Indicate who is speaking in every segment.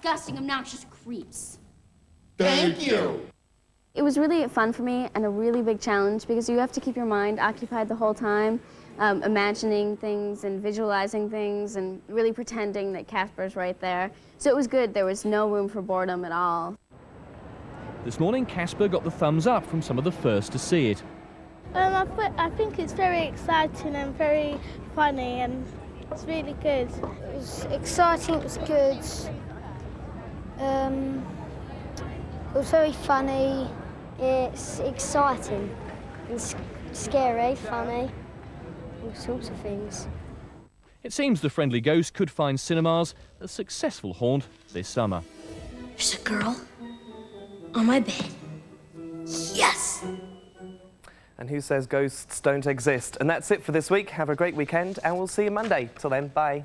Speaker 1: disgusting, obnoxious creeps.
Speaker 2: Thank you.
Speaker 3: It was really fun for me and a really big challenge because you have to keep your mind occupied the whole time, imagining things and visualizing things and really pretending that Casper's right there. So it was good. There was no room for boredom at all.
Speaker 4: This morning, Casper got the thumbs up from some of the first to see it.
Speaker 5: I think it's very exciting and very funny, and it's really good.
Speaker 6: It was exciting, it was good. It was very funny. It's exciting and scary, funny, all sorts of things.
Speaker 4: It seems the Friendly Ghost could find cinemas a successful haunt this summer.
Speaker 1: There's a girl on my bed. Yes!
Speaker 7: And who says ghosts don't exist? And that's it for this week. Have a great weekend, and we'll see you Monday. Till then, bye.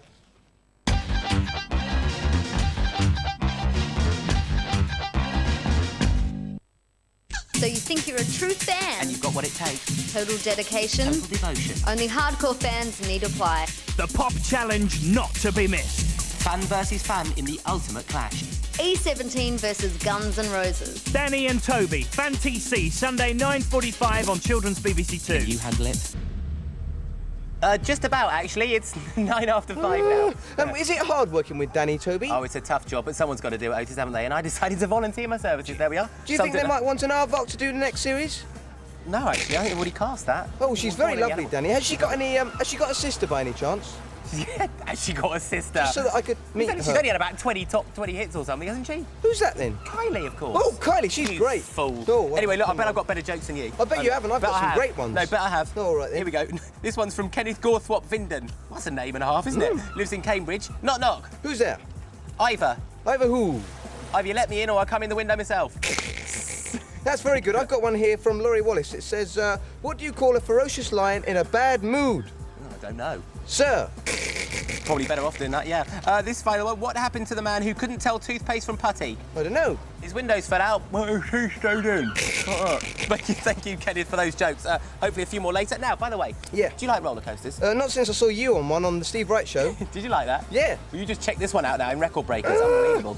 Speaker 8: So you think you're a true fan?
Speaker 9: And you've got what it takes.
Speaker 8: Total dedication.
Speaker 9: Total devotion.
Speaker 8: Only hardcore fans need apply.
Speaker 10: The pop challenge not to be missed.
Speaker 9: Fan versus fan in the ultimate clash.
Speaker 8: E17 versus Guns N' Roses.
Speaker 10: Danny and Toby, Fan TC, Sunday 9:45 on Children's BBC 2.
Speaker 9: Can you handle it? Just about, actually. It's 9 after 5 now.
Speaker 2: Is it hard working with Danny, Toby?
Speaker 9: Oh, it's a tough job, but someone's got to do it, Otis, haven't they? And I decided to volunteer my services. There we are.
Speaker 2: Do you think they might want an Arvok to do the next series?
Speaker 9: No, actually, I think they've already cast that.
Speaker 2: Oh, she's very lovely, Danny. Has she got any? Has she got a sister by any chance?
Speaker 9: Yeah, has she got a sister?
Speaker 2: Just so that I could meet her.
Speaker 9: She's only had about 20 top 20 hits or something, hasn't she?
Speaker 2: Who's that then?
Speaker 9: Kylie, of course.
Speaker 2: Oh, Kylie, she's great.
Speaker 9: Fool.
Speaker 2: Oh, well,
Speaker 9: anyway, look, I bet I've got better jokes than you.
Speaker 2: I bet you haven't. I've got some great ones.
Speaker 9: No, bet I have.
Speaker 2: All right, then.
Speaker 9: Here we go. This one's from Kenneth Gorthwop Vinden. That's a name and a half, isn't it? Lives in Cambridge. Knock, knock.
Speaker 2: Who's there?
Speaker 9: Ivor.
Speaker 2: Ivor who?
Speaker 9: Either you let me in or I come in the window myself.
Speaker 2: That's very good. I've got one here from Laurie Wallace. It says, what do you call a ferocious lion in a bad mood?
Speaker 9: Oh, I don't know.
Speaker 2: Sir.
Speaker 9: Probably better off doing that, yeah. This final one. What happened to the man who couldn't tell toothpaste from putty?
Speaker 2: I don't know.
Speaker 9: His windows fell out. Well, he stayed in. Thank you, Kenneth, for those jokes. Hopefully a few more later. Now, by the way,
Speaker 2: yeah.
Speaker 9: Do you like roller coasters?
Speaker 2: Not since I saw you on one on the Steve Wright show.
Speaker 9: Did you like that?
Speaker 2: Yeah.
Speaker 9: Well, you just check this one out now in Record Breakers. Unbelievable.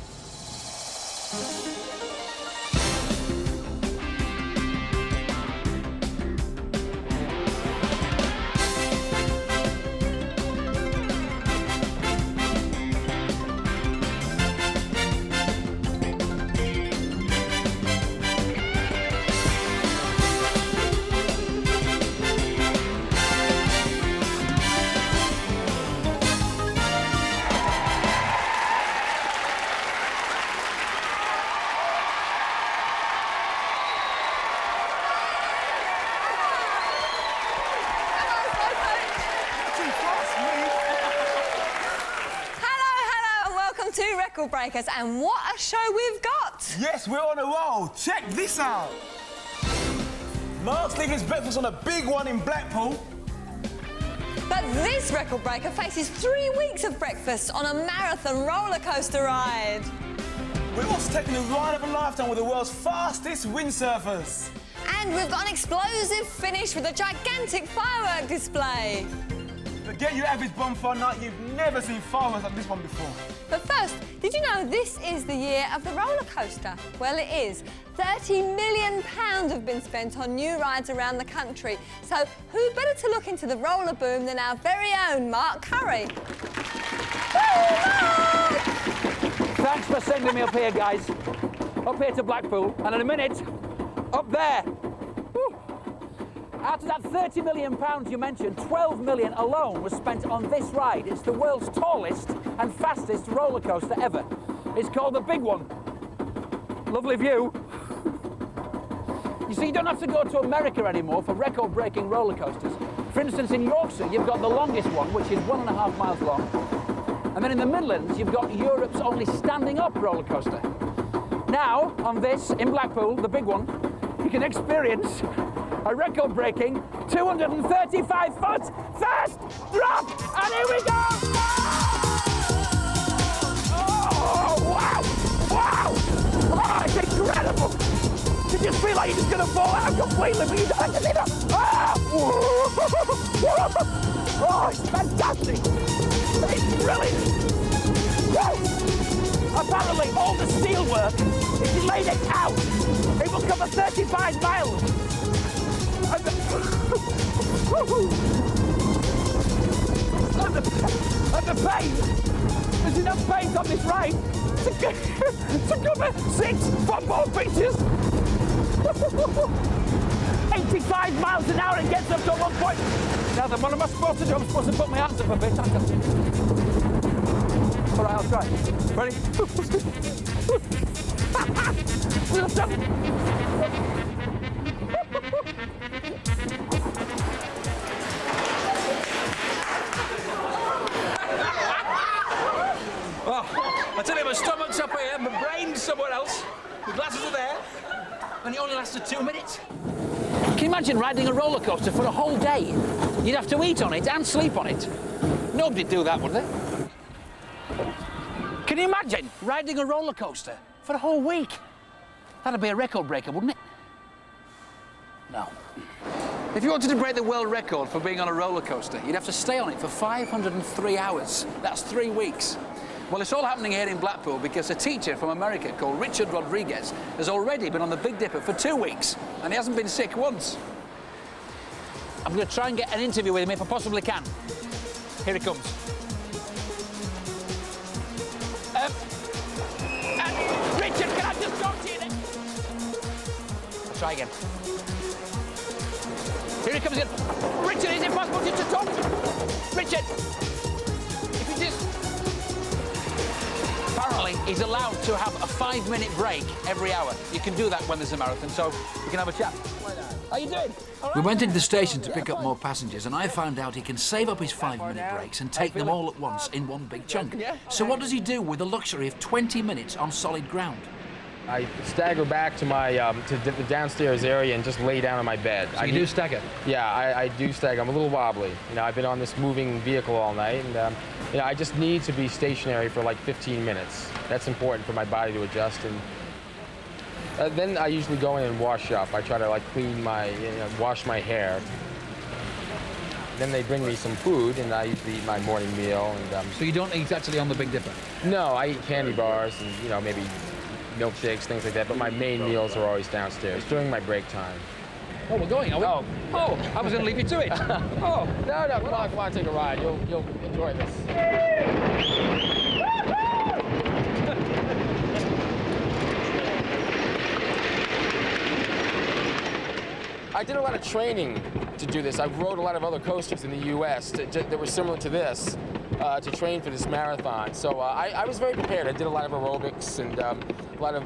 Speaker 11: Record Breakers, and what a show we've got!
Speaker 12: Yes, we're on a roll. Check this out. Mark's leaving his breakfast on a big one in Blackpool.
Speaker 11: But this Record Breaker faces 3 weeks of breakfast on a marathon roller coaster ride.
Speaker 12: We're also taking the ride of a lifetime with the world's fastest windsurfers.
Speaker 11: And we've got an explosive finish with a gigantic firework display.
Speaker 12: Forget your average bonfire night, you've never seen fireworks like this one before.
Speaker 11: But first, did you know this is the year of the roller coaster? Well, it is. £30 million have been spent on new rides around the country. So who better to look into the roller boom than our very own Mark Curry?
Speaker 13: Thanks for sending me up here, guys. Up here to Blackpool, and in a minute, up there. Woo. Out of that £30 million you mentioned, 12 million alone was spent on this ride. It's the world's tallest and fastest roller coaster ever. It's called the Big One. Lovely view. You see, you don't have to go to America anymore for record-breaking roller coasters. For instance, in Yorkshire, you've got the longest one, which is 1.5 miles long. And then in the Midlands, you've got Europe's only standing-up roller coaster. Now, on this, in Blackpool, the Big One, you can experience a record-breaking 235-foot fast drop! And here we go! Oh, wow! Wow! Oh, it's incredible! You just feel like you're just going to fall out completely, but you don't have to see that. Oh, it's fantastic! It's brilliant! Woo! I apparently all the steel work, if you laid it out, it will cover 35 miles. And the paint, there's enough paint on this ride to cover 6 football pitches. 85 miles an hour and gets up to 1 point. Now then, what am I supposed to do? I'm supposed to put my hands up a bit, aren't I? All right, I'll try. Ready?
Speaker 14: Oh, I tell you, my stomach's up here, my brain's somewhere else, my glasses are there, and it only lasted 2 minutes.
Speaker 13: Can you imagine riding a roller coaster for a whole day? You'd have to eat on it and sleep on it. Nobody'd do that, would they? Can you imagine riding a roller coaster for a whole week? That'd be a record breaker, wouldn't it? No. If you wanted to break the world record for being on a roller coaster, you'd have to stay on it for 503 hours. That's 3 weeks. Well, it's all happening here in Blackpool because a teacher from America called Richard Rodriguez has already been on the Big Dipper for 2 weeks, and he hasn't been sick once. I'm going to try and get an interview with him if I possibly can. Here he comes. Richard, can I just talk to you then? I'll try again. Here he comes again. Richard, is it possible just to talk? Richard! If you just... Apparently, he's allowed to have a 5-minute break every hour. You can do that when there's a marathon, so we can have a chat. How you doing?
Speaker 15: We went into the station to pick up more passengers, and I found out he can save up his 5-minute breaks and take them all at once in one big chunk. So what does he do with the luxury of 20 minutes on solid ground?
Speaker 16: I stagger back to my to the downstairs area and just lay down on my bed.
Speaker 15: So you do stagger?
Speaker 16: Yeah, I do stagger. I'm a little wobbly. You know, I've been on this moving vehicle all night, and you know, I just need to be stationary for like 15 minutes. That's important for my body to adjust. And then I usually go in and wash up. I try to like clean my, wash my hair. Then they bring me some food, and I usually eat my morning meal. And
Speaker 15: so you don't eat actually on the Big Dipper?
Speaker 16: No, I eat candy bars and maybe milkshakes, things like that, but my main meals are always downstairs during my break time.
Speaker 15: Oh, we're going, are we?
Speaker 16: Oh,
Speaker 15: I was going to leave you to it. Oh.
Speaker 16: No, come on, take a ride. You'll enjoy this. I did a lot of training to do this. I rode a lot of other coasters in the U.S. that were similar to this to train for this marathon. So I was very prepared. I did a lot of aerobics and a lot of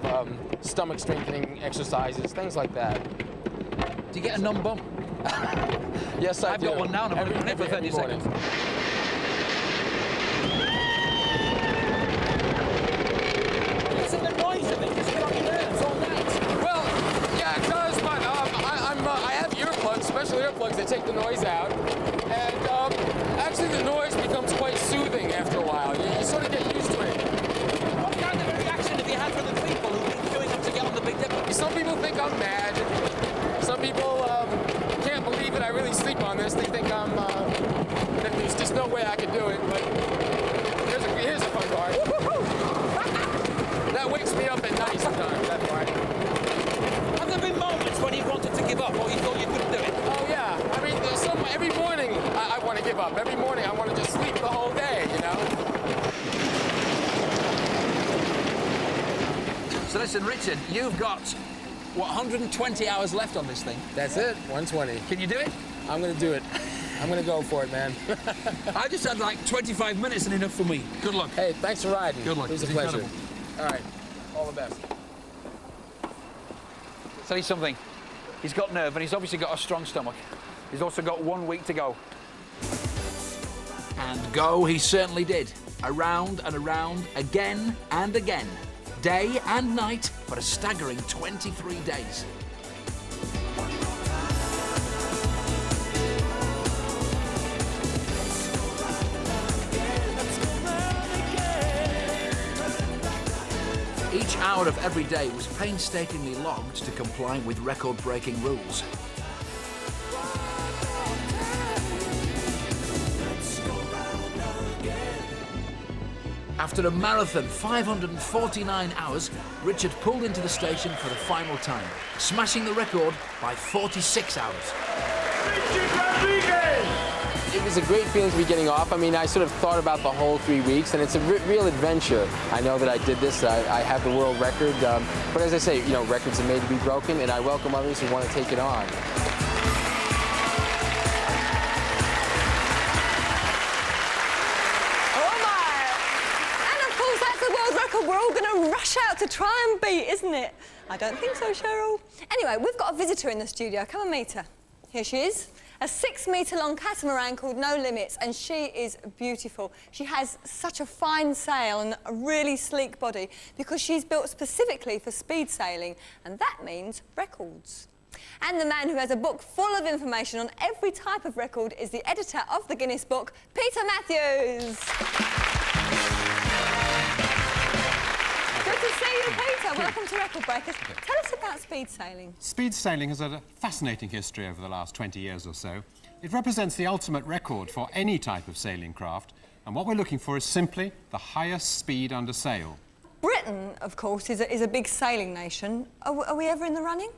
Speaker 16: stomach strengthening exercises, things like that.
Speaker 15: Do you get a numb bum?
Speaker 16: Yes, I've
Speaker 15: got one now, and I'm going to for 30 seconds.
Speaker 14: Isn't the noise of it just get on your nerves all night?
Speaker 16: Well, yeah, it does, but I have earplugs, special earplugs that take the noise out, and actually the noise becomes quite soothing after a while. You sort of get used to it.
Speaker 14: What kind of a reaction have you had from the people who've been queuing up to get on the Big Dipper?
Speaker 16: Some people think I'm mad. Some people can't believe that I really sleep on this. They think that there's just no way I could do it, but here's a fun part. That wakes me up at night sometimes, that part.
Speaker 14: Have there been moments when you wanted to give up or you thought you couldn't do it?
Speaker 16: Oh, yeah. I mean, every morning I want to give up. Every morning I want to just sleep the whole day,
Speaker 15: So listen, Richard, you've got, 120 hours left on this thing?
Speaker 16: That's it, 120.
Speaker 15: Can you do it?
Speaker 16: I'm going to do it. I'm going to go for it, man.
Speaker 15: I just had like 25 minutes and enough for me. Good luck.
Speaker 16: Hey, thanks for riding.
Speaker 15: Good luck.
Speaker 16: It was a pleasure. All right, all the best.
Speaker 13: Tell you something, he's got nerve and he's obviously got a strong stomach. He's also got 1 week to go.
Speaker 15: And go he certainly did. Around and around, again and again. Day and night for a staggering 23 days. Each hour of every day was painstakingly logged to comply with record-breaking rules. After a marathon 549 hours, Richard pulled into the station for the final time, smashing the record by 46 hours.
Speaker 16: It was a great feeling to be getting off. I mean, I sort of thought about the whole 3 weeks, and it's a real adventure. I know that I did this. I have the world record. But as I say, you know, records are made to be broken, and I welcome others who want to take it on.
Speaker 11: We're all going to rush out to try and beat, isn't it? I don't think so, Cheryl. Anyway, we've got a visitor in the studio. Come and meet her. Here she is. A 6-metre-long catamaran called No Limits, and she is beautiful. She has such a fine sail and a really sleek body because she's built specifically for speed sailing, and that means records. And the man who has a book full of information on every type of record is the editor of the Guinness Book, Peter Matthews. Good to see you, Peter. Welcome to Record Breakers. Tell us about speed sailing.
Speaker 17: Speed sailing has had a fascinating history over the last 20 years or so. It represents the ultimate record for any type of sailing craft, and what we're looking for is simply the highest speed under sail.
Speaker 11: Britain, of course, is a big sailing nation. Are we ever in the running?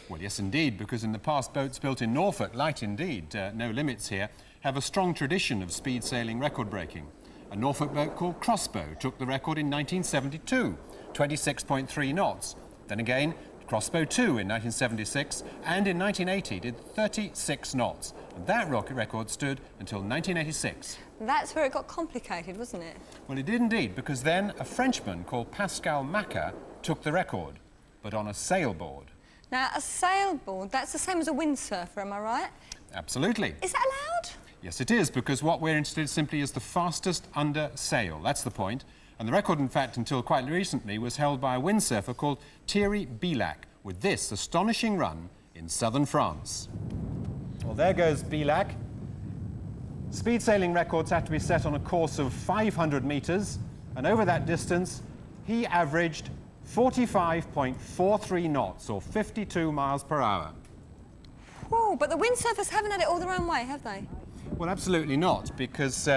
Speaker 17: Well, yes, indeed, because in the past, boats built in Norfolk, light indeed, No Limits here, have a strong tradition of speed sailing record breaking. A Norfolk boat called Crossbow took the record in 1972. 26.3 knots. Then again, Crossbow 2 in 1976, and in 1980 did 36 knots. And that record stood until 1986.
Speaker 11: That's where it got complicated, wasn't it?
Speaker 17: Well, it did indeed, because then a Frenchman called Pascal Macquer took the record, but on a sailboard.
Speaker 11: Now, a sailboard, that's the same as a windsurfer, am I right?
Speaker 17: Absolutely.
Speaker 11: Is that allowed?
Speaker 17: Yes, it is, because what we're interested in simply is the fastest under sail. That's the point. And the record, in fact, until quite recently, was held by a windsurfer called Thierry Bilac, with this astonishing run in southern France. Well, there goes Bilac. Speed sailing records have to be set on a course of 500 metres, and over that distance, he averaged 45.43 knots, or 52 miles per hour.
Speaker 11: Whoa, but the windsurfers haven't had it all their own way, have they?
Speaker 17: Well, absolutely not, because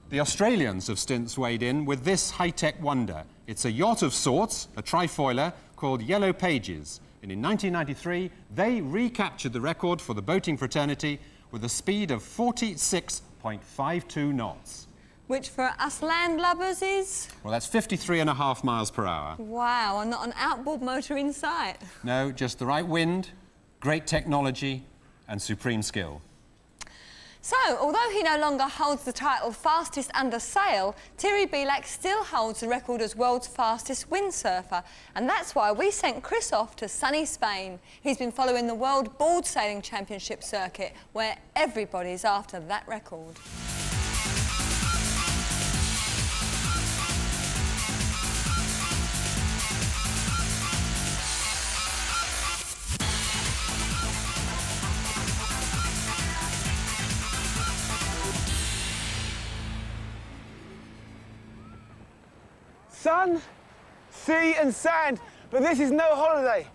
Speaker 17: the Australians have since weighed in with this high-tech wonder. It's a yacht of sorts, a trifoiler, called Yellow Pages. And in 1993, they recaptured the record for the boating fraternity with a speed of 46.52 knots.
Speaker 11: Which for us landlubbers is?
Speaker 17: Well, that's 53.5 miles per hour.
Speaker 11: Wow, and not an outboard motor in sight.
Speaker 17: No, just the right wind, great technology, and supreme skill.
Speaker 11: So, although he no longer holds the title fastest under sail, Thierry Bilac still holds the record as world's fastest windsurfer. And that's why we sent Chris off to sunny Spain. He's been following the World Board Sailing Championship circuit, where everybody's after that record.
Speaker 12: Sun, sea and sand, but this is no holiday.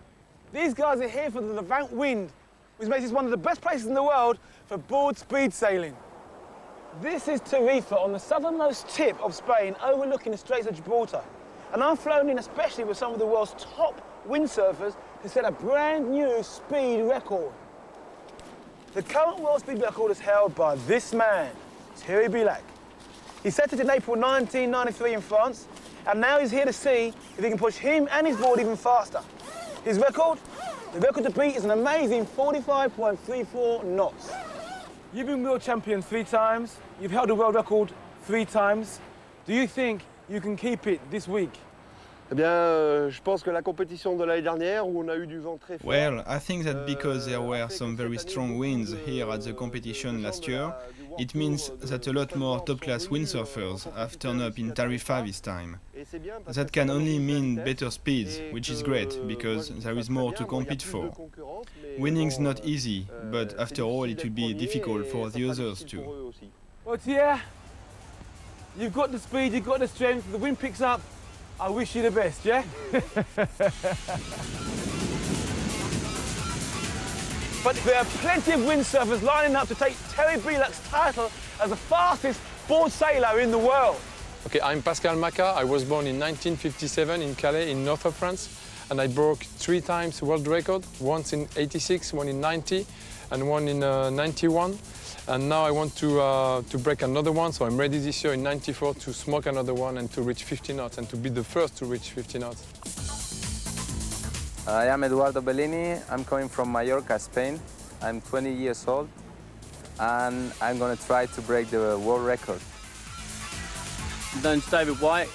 Speaker 12: These guys are here for the Levant wind, which makes this one of the best places in the world for board speed sailing. This is Tarifa on the southernmost tip of Spain, overlooking the Straits of Gibraltar. And I've flown in especially with some of the world's top windsurfers to set a brand new speed record. The current world speed record is held by this man, Thierry Bilac. He set it in April 1993 in France, and now he's here to see if he can push him and his board even faster. His record? The record to beat is an amazing 45.34 knots. You've been world champion 3 times. You've held the world record 3 times. Do you think you can keep it this week?
Speaker 18: Eh bien, je pense que la compétition de l'année dernière où on a eu du vent très fort.
Speaker 19: Well, I think that because there were some very strong winds here at the competition last year, it means that a lot more top-class windsurfers have turned up in Tarifa this time. That can only mean better speeds, which is great, because there is more to compete for. Winning's not easy, but after all it will be difficult for the others too.
Speaker 12: Well, yeah, you've got the speed, you've got the strength, the wind picks up. I wish you the best, yeah? But there are plenty of windsurfers lining up to take Thierry Bilac's title as the fastest board sailor in the world.
Speaker 16: Okay, I'm Pascal Maca. I was born in 1957 in Calais, in north of France, and I broke 3 times world record, once in 86, one in 90, and one in 91. And now I want to break another one, so I'm ready this year in 94 to smoke another one and to reach 50 knots and to be the first to reach 50 knots.
Speaker 20: I am Eduardo Bellini. I'm coming from Mallorca, Spain. I'm 20 years old, and I'm going to try to break the world record.
Speaker 21: My name's David White.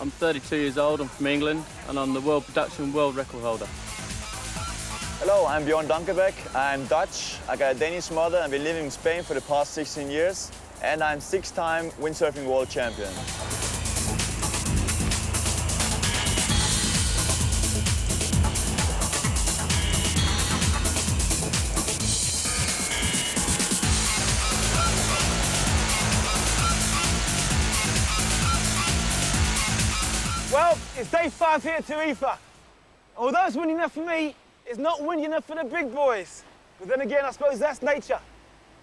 Speaker 21: I'm 32 years old. I'm from England, and I'm the world production world record holder.
Speaker 22: Hello, I'm Bjorn Dankebeck. I'm Dutch. I got a Danish mother and been living in Spain for the past 16 years. And I'm 6-time windsurfing world champion.
Speaker 12: Well, it's day 5 here at Tarifa. Although it's windy enough for me, it's not windy enough for the big boys. But then again, I suppose that's nature.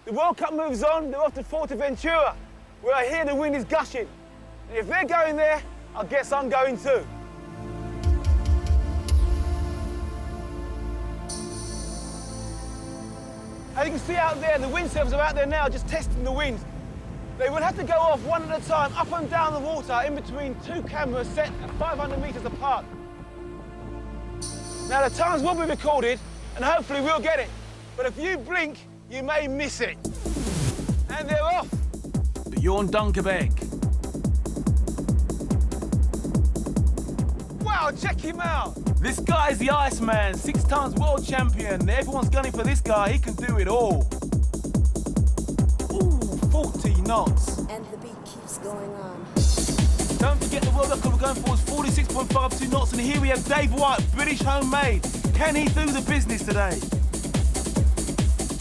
Speaker 12: The World Cup moves on, they're off to Fuerteventura, where I hear the wind is gushing. And if they're going there, I guess I'm going too. As you can see out there, the windsurfers are out there now just testing the wind. They will have to go off one at a time, up and down the water, in between 2 cameras set at 500 metres apart. Now, the times will be recorded, and hopefully we'll get it. But if you blink, you may miss it. And they're off.
Speaker 10: Bjorn Dankebeck.
Speaker 12: Wow, check him out.
Speaker 10: This guy's the Iceman, 6 times world champion. Everyone's gunning for this guy. He can do it all. Ooh, 40 knots.
Speaker 23: And the beat keeps going on.
Speaker 10: Don't forget the world record we're going for is 46.52 knots, and here we have Dave White, British homemade. Can he do the business today?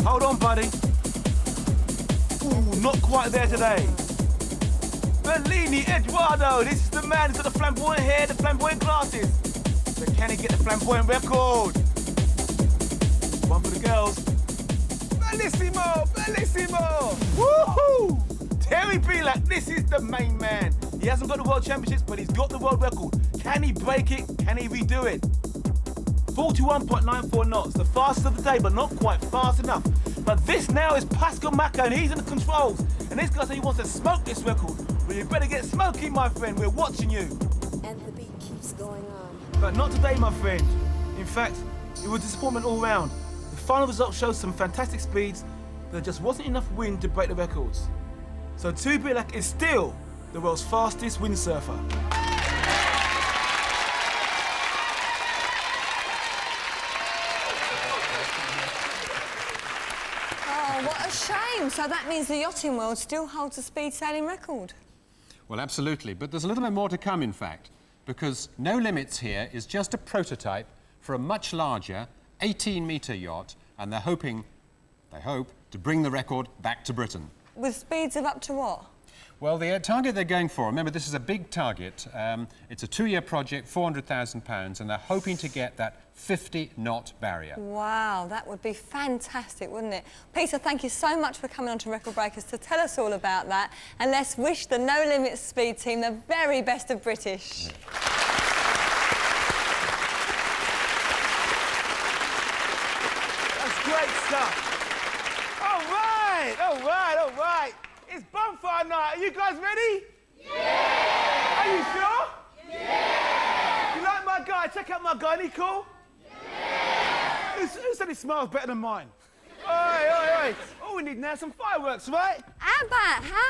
Speaker 10: Hold on, buddy. Ooh, not quite there today. Bellini, Eduardo, this is the man who's got the flamboyant hair, the flamboyant glasses. But can he get the flamboyant record? One for the girls.
Speaker 12: Bellissimo, bellissimo.
Speaker 10: Woohoo! Terry Belak, this is the main man. He hasn't got the world championships, but he's got the world record. Can he break it? Can he redo it? 41.94 knots, the fastest of the day, but not quite fast enough. But this now is Pascal Maca, and he's in the controls. And this guy said he wants to smoke this record. Well, you better get smoking, my friend. We're watching you.
Speaker 23: And the beat keeps going on.
Speaker 10: But not today, my friend. In fact, it was disappointment all round. The final results showed some fantastic speeds, but there just wasn't enough wind to break the records. So Terry Belak is still the world's fastest windsurfer.
Speaker 11: Oh, what a shame. So that means the yachting world still holds a speed sailing record.
Speaker 17: Well, absolutely. But there's a little bit more to come, in fact, because No Limits here is just a prototype for a much larger 18-metre yacht, and they hope, to bring the record back to Britain.
Speaker 11: With speeds of up to what?
Speaker 17: Well, the target they're going for, remember, this is a big target. It's a 2-year project, £400,000, and they're hoping to get that 50-knot barrier.
Speaker 11: Wow, that would be fantastic, wouldn't it? Peter, thank you so much for coming on to Record Breakers to tell us all about that. And let's wish the No Limits Speed team the very best of British.
Speaker 12: That's great stuff. All right, all right, all right. It's bonfire night. Are you guys ready? Yeah! Are you sure? Yeah! You like my guy? Check out my guy. Isn't he cool? Yeah! Who said his smile's better than mine? Oi, oi, oi. All we need now is some fireworks, right?
Speaker 11: How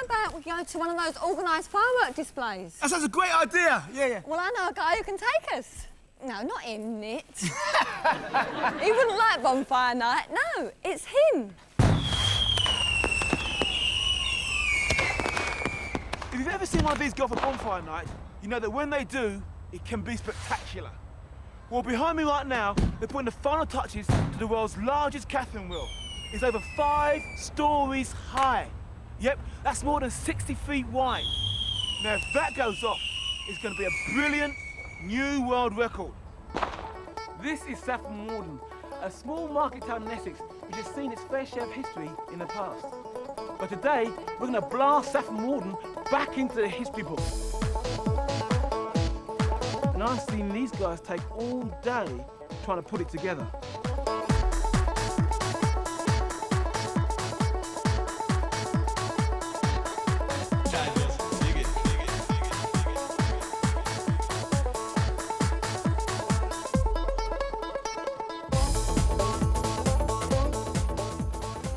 Speaker 11: about we go to one of those organised firework displays?
Speaker 12: That sounds a great idea. Yeah, yeah.
Speaker 11: Well, I know a guy who can take us. No, not him, Nit. He wouldn't like bonfire night. No, it's him.
Speaker 12: If you've ever seen one of these go for bonfire night, you know that when they do, it can be spectacular. Well, behind me right now, they're putting the final touches to the world's largest Catherine wheel. It's over 5 stories high. Yep, that's more than 60 feet wide. Now, if that goes off, it's going to be a brilliant new world record. This is Saffron Walden, a small market town in Essex which has seen its fair share of history in the past. But today, we're going to blast Saffron Walden back into the history books.
Speaker 10: And I've seen these guys take all day trying to put it together.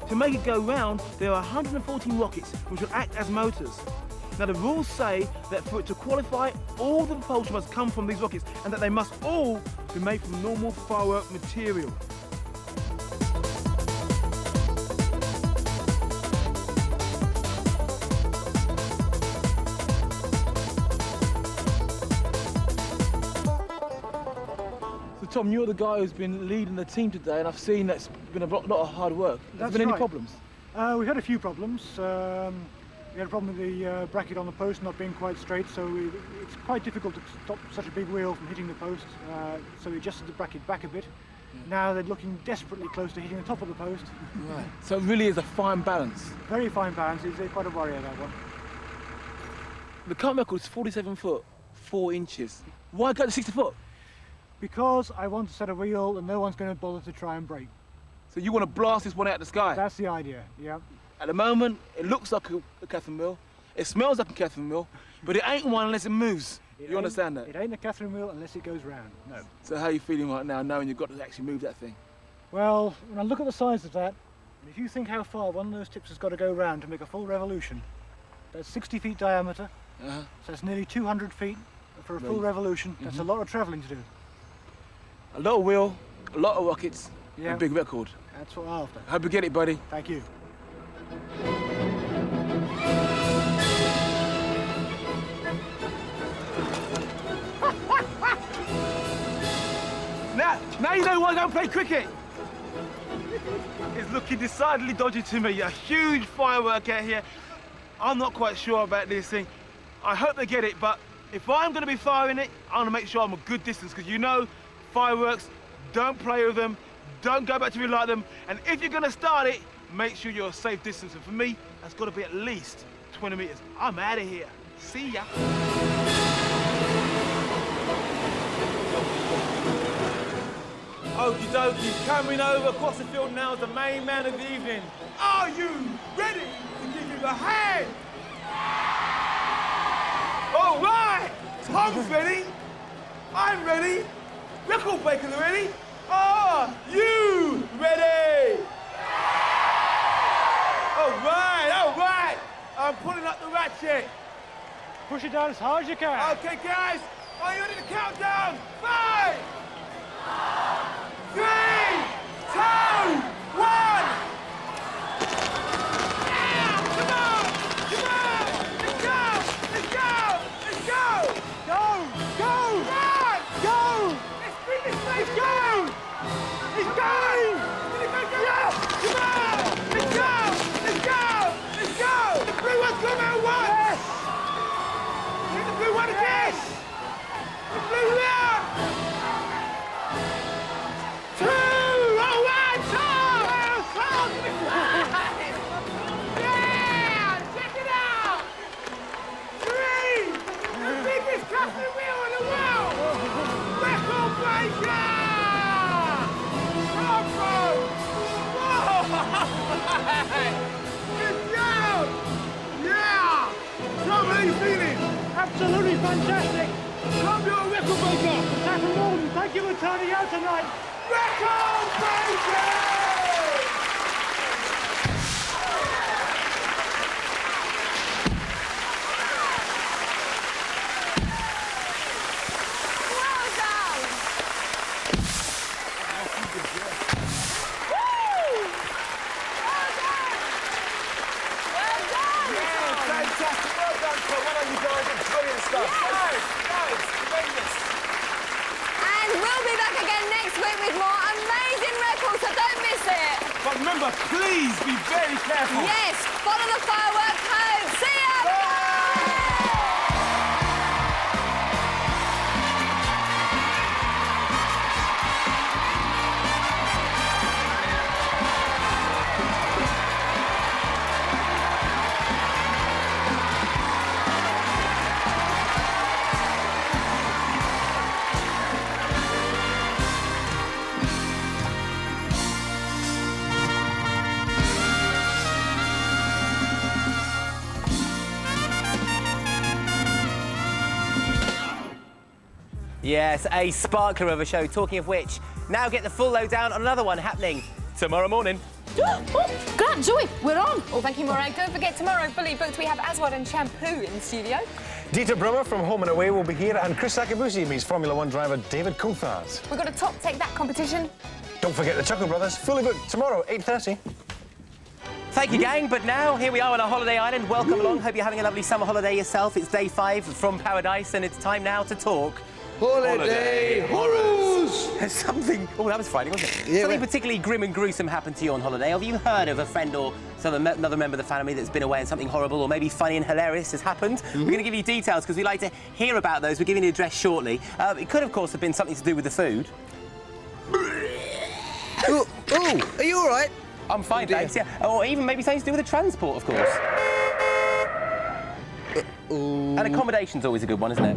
Speaker 10: To make it go round, there are 114 rockets which will act as motors. Now the rules say that for it to qualify, all the propulsion must come from these rockets and that they must all be made from normal firework material. So Tom, you're the guy who's been leading the team today, and I've seen that's been a lot of hard work. Has there been any problems?
Speaker 3: We've had a few problems. We had a problem with the bracket on the post not being quite straight, so it's quite difficult to stop such a big wheel from hitting the post. So we adjusted the bracket back a bit. Now they're looking desperately close to hitting the top of the post.
Speaker 10: Right. So it really is a fine balance.
Speaker 3: Very fine balance. It's quite a worry, that one.
Speaker 10: The current record is 47 foot, 4 inches. Why go to 60 foot?
Speaker 3: Because I want to set a wheel and no one's going to bother to try and brake.
Speaker 10: So you want to blast this one out of the sky?
Speaker 3: That's the idea, yeah.
Speaker 10: At the moment, it looks like a Catherine wheel. It smells like a Catherine wheel, but it ain't one unless it moves. You understand that?
Speaker 3: It ain't a Catherine wheel unless it goes round, no.
Speaker 10: So how are you feeling right now, knowing you've got to actually move that thing?
Speaker 3: Well, when I look at the size of that, and if you think how far one of those tips has got to go round to make a full revolution, that's 60 feet diameter, so that's nearly 200 feet for a full revolution. That's a lot of travelling to do.
Speaker 10: A lot of wheel, a lot of rockets,
Speaker 3: yeah.
Speaker 10: And a big record.
Speaker 3: That's what I'm after.
Speaker 10: Hope you get it, buddy.
Speaker 3: Thank you.
Speaker 10: Now you know why I don't play cricket. It's looking decidedly dodgy to me. A huge firework out here. I'm not quite sure about this thing. I hope they get it, but if I'm going to be firing it, I'm going to make sure I'm a good distance, because you know, fireworks, don't play with them, don't go back to relight them, and if you're going to start it, make sure you're a safe distance. And for me, that's got to be at least 20 metres. I'm out of here. See ya. Okie dokie, coming over across the field now is the main man of the evening. Are you ready to give him a hand? All right, Tom's ready. I'm ready. Record breakers are ready. Are you ready? All right. I'm pulling up the ratchet.
Speaker 3: Push it down as hard as you can.
Speaker 10: Okay, guys, are you ready to count down? 5, 3, 2, 1. Yeah, come on! Let's go! Go! Run! Go! Let's bring this place go! It's going! Yeah! Come on! Let's go! The blue one's come out once! Yes! Take the blue one again! The blue one! 2! All right, Tom! Yeah! Check it out! 3! The biggest Catherine wheel in the world! Record breaker! Good job! Yeah! Tom, how are you feeling?
Speaker 3: Absolutely fantastic.
Speaker 10: Tom, you're a record breaker!
Speaker 3: Catherine Walden, thank you for turning out tonight.
Speaker 10: Record breaker!
Speaker 11: And we'll be back again next week with more amazing records, so don't miss it.
Speaker 10: But remember, please be very careful.
Speaker 11: Yes, follow the firework code. See ya!
Speaker 9: Yes, a sparkler of a show. Talking of which, now get the full lowdown on another one happening tomorrow morning.
Speaker 11: Grant, Joy, we're on. Oh, thank you, Morag. Don't forget, tomorrow, fully booked, we have Aswad and Shampoo in the studio.
Speaker 4: Dieter Brummer from Home and Away will be here, and Chris Sakabusi meets Formula 1 driver David Coulthard.
Speaker 11: We've got a top Take That competition.
Speaker 4: Don't forget the Chuckle Brothers, fully booked tomorrow, 8:30.
Speaker 9: Thank you, gang. But now, here we are on a holiday island. Welcome along. Hope you're having a lovely summer holiday yourself. It's day 5 from paradise, and it's time now to talk...
Speaker 2: Holiday horrors!
Speaker 9: There's something... Oh, that was Friday, wasn't it?
Speaker 2: Yeah,
Speaker 9: something particularly grim and gruesome happened to you on holiday. Have you heard of a friend or another member of the family that's been away and something horrible or maybe funny and hilarious has happened? We're going to give you details because we like to hear about those. We're giving you the address shortly. It could, of course, have been something to do with the food.
Speaker 2: Ooh, are you all right?
Speaker 9: I'm fine, thanks, yeah. Or even maybe something to do with the transport, of course. And accommodation's always a good one, isn't it?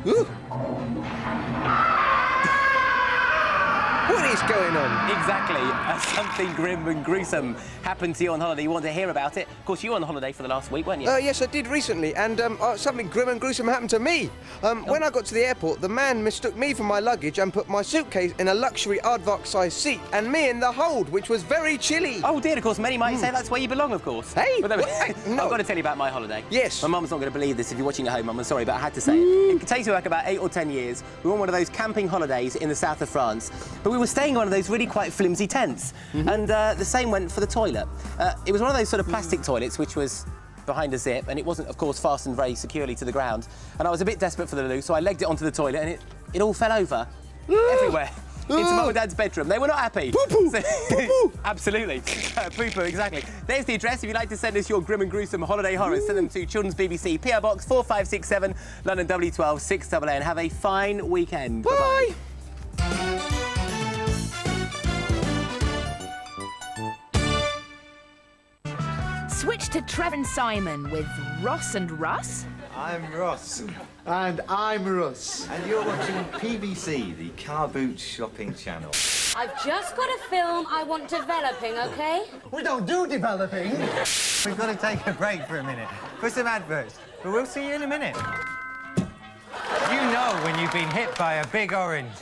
Speaker 2: Ooh. What is going on?
Speaker 9: Exactly. Something grim and gruesome happened to you on holiday. You want to hear about it? Of course, you were on holiday for the last week, weren't you?
Speaker 2: Yes, I did recently, and something grim and gruesome happened to me. When I got to the airport, the man mistook me for my luggage and put my suitcase in a luxury aardvark-sized seat, and me in the hold, which was very chilly.
Speaker 9: Oh, dear, of course, many might say that's where you belong, of course.
Speaker 2: Hey!
Speaker 9: But
Speaker 2: No.
Speaker 9: I've got to tell you about my holiday.
Speaker 2: Yes.
Speaker 9: My mum's not going to believe this. If you're watching at home, Mum, I'm sorry, but I had to say it. It takes me back about 8 or 10 years. We were on one of those camping holidays in the south of France, but we were staying in one of those really quite flimsy tents, and the same went for the toilet. It was one of those sort of plastic toilets which was behind a zip, and it wasn't, of course, fastened very securely to the ground, and I was a bit desperate for the loo, so I legged it onto the toilet, and it all fell over everywhere into Mum and Dad's bedroom. They were not happy.
Speaker 2: Poo-poo!
Speaker 9: Poo-poo! Absolutely. Poo-poo, exactly. There's the address. If you'd like to send us your grim and gruesome holiday horrors, send them to Children's BBC, PO Box 4567, London W12 6AA, and have a fine weekend.
Speaker 2: Bye!
Speaker 5: Switch to Trev and Simon with Ross and Russ.
Speaker 6: I'm Ross. And I'm Russ. And you're watching PBC, the car boot shopping channel.
Speaker 1: I've just got a film I want developing, OK?
Speaker 6: We don't do developing. We've got to take a break for a minute for some adverts, but we'll see you in a minute. You know when you've been hit by a big orange.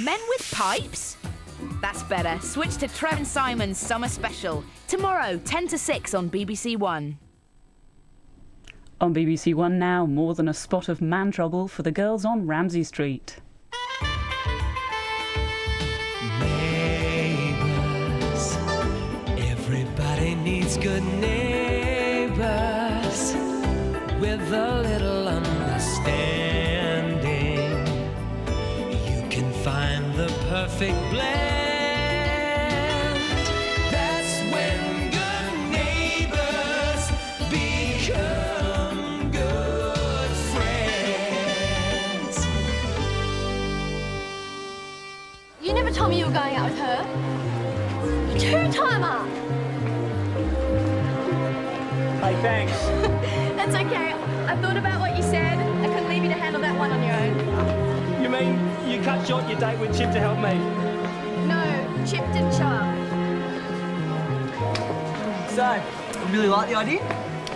Speaker 5: Men with pipes? That's better. Switch to Trev and Simon's summer special. Tomorrow, 10 to 6 on BBC1.
Speaker 24: On BBC1 now, more than a spot of man trouble for the girls on Ramsay Street.
Speaker 25: Neighbours, everybody needs good neighbours with a little understanding. You can find the perfect blend. That's when good neighbours become good friends.
Speaker 1: You never told me you were going out with her. Two-timer!
Speaker 12: Hey, thanks.
Speaker 1: That's okay. I thought about what you said. I couldn't leave you to handle that one on your own.
Speaker 12: You mean you cut short your date with Chip to help me?
Speaker 1: No, Chip didn't show up.
Speaker 26: So, you really like the idea?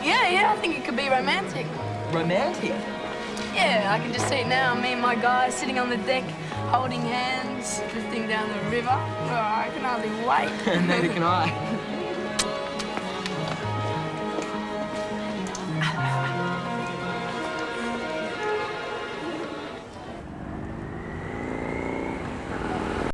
Speaker 1: Yeah, I think it could be romantic.
Speaker 26: Romantic?
Speaker 1: Yeah, I can just see it now. Me and my guy sitting on the deck, holding hands, drifting down the river. Oh, I can hardly wait.
Speaker 26: Neither can I.